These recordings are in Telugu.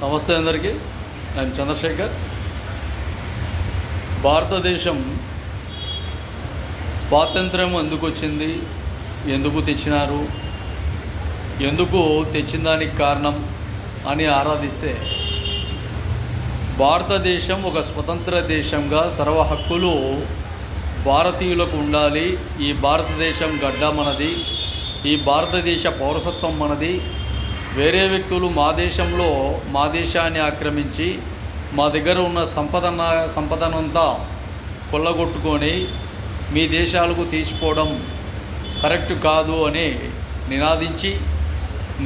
నమస్తే అందరికీ. నేను చంద్రశేఖర్. భారతదేశం స్వాతంత్ర్యం ఎందుకు వచ్చింది, ఎందుకు తెచ్చినారు, ఎందుకు తెచ్చిన దానికి కారణం అని ఆరాధిస్తే, భారతదేశం ఒక స్వతంత్ర దేశంగా సర్వ హక్కులు భారతీయులకు ఉండాలి. ఈ భారతదేశం గడ్డ మనది, ఈ భారతదేశ పౌరసత్వం మనది. వేరే వ్యక్తులు మా దేశంలో మా దేశాన్ని ఆక్రమించి మా దగ్గర ఉన్న సంపదనంతా కొల్లగొట్టుకొని మీ దేశాలకు తీసిపోవడం కరెక్ట్ కాదు అని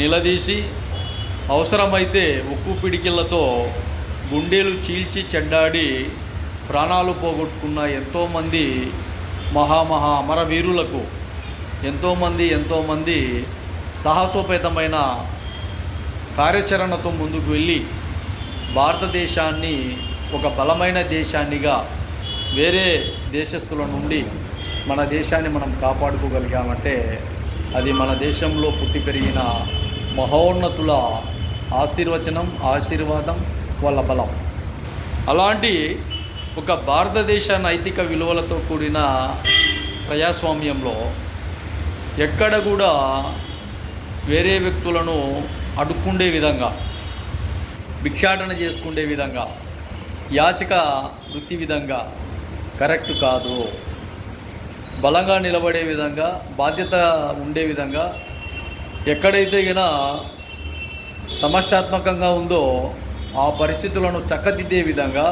నిలదీసి అవసరమైతే ఉక్కు పిడికిళ్లతో గుండెలు చీల్చి చెడ్డాడి ప్రాణాలు పోగొట్టుకున్న ఎంతోమంది అమరవీరులకు ఎంతోమంది సాహసోపేతమైన కార్యాచరణతో ముందుకు వెళ్ళి భారతదేశాన్ని ఒక బలమైన దేశాన్నిగా వేరే దేశస్తుల నుండి మన దేశాన్ని మనం కాపాడుకోగలిగామంటే అది మన దేశంలో పుట్టి పెరిగిన మహోన్నతుల ఆశీర్వాదం వాళ్ళ బలం. అలాంటి ఒక భారతదేశ నైతిక విలువలతో కూడిన ప్రజాస్వామ్యంలో ఎక్కడ కూడా వేరే వ్యక్తులను అడుక్కుండే విధంగా, భిక్షాటన చేసుకుండే విధంగా, యాచక వృత్తి విధంగా కరెక్ట్ కాదు. బలంగా నిలబడే విధంగా, బాధ్యత ఉండే విధంగా, ఎక్కడైతే గినా సమస్యాత్మకంగా ఉందో ఆ పరిస్థితులను చక్కదిద్దే విధంగా,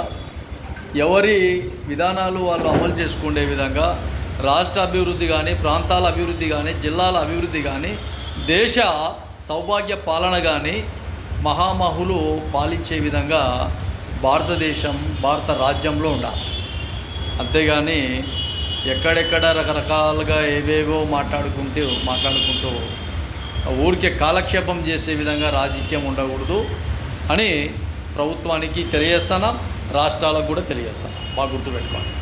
ఎవరి విధానాలు వాళ్ళు అమలు చేసుకునే విధంగా రాష్ట్ర అభివృద్ధి కానీ, ప్రాంతాల అభివృద్ధి కానీ, జిల్లాల అభివృద్ధి కానీ, దేశ సౌభాగ్య పాలన కానీ మహామహులు పాలించే విధంగా భారతదేశం, భారత రాజ్యంలో ఉండాలి. అంతేగాని ఎక్కడెక్కడ రకరకాలుగా ఏవేవో మాట్లాడుకుంటూ ఊరికే కాలక్షేపం చేసే విధంగా రాజకీయం ఉండకూడదు అని ప్రభుత్వానికి తెలియజేస్తాను, రాష్ట్రాలకు కూడా తెలియజేస్తాను. బాగా గుర్తుపెట్టుకోండి.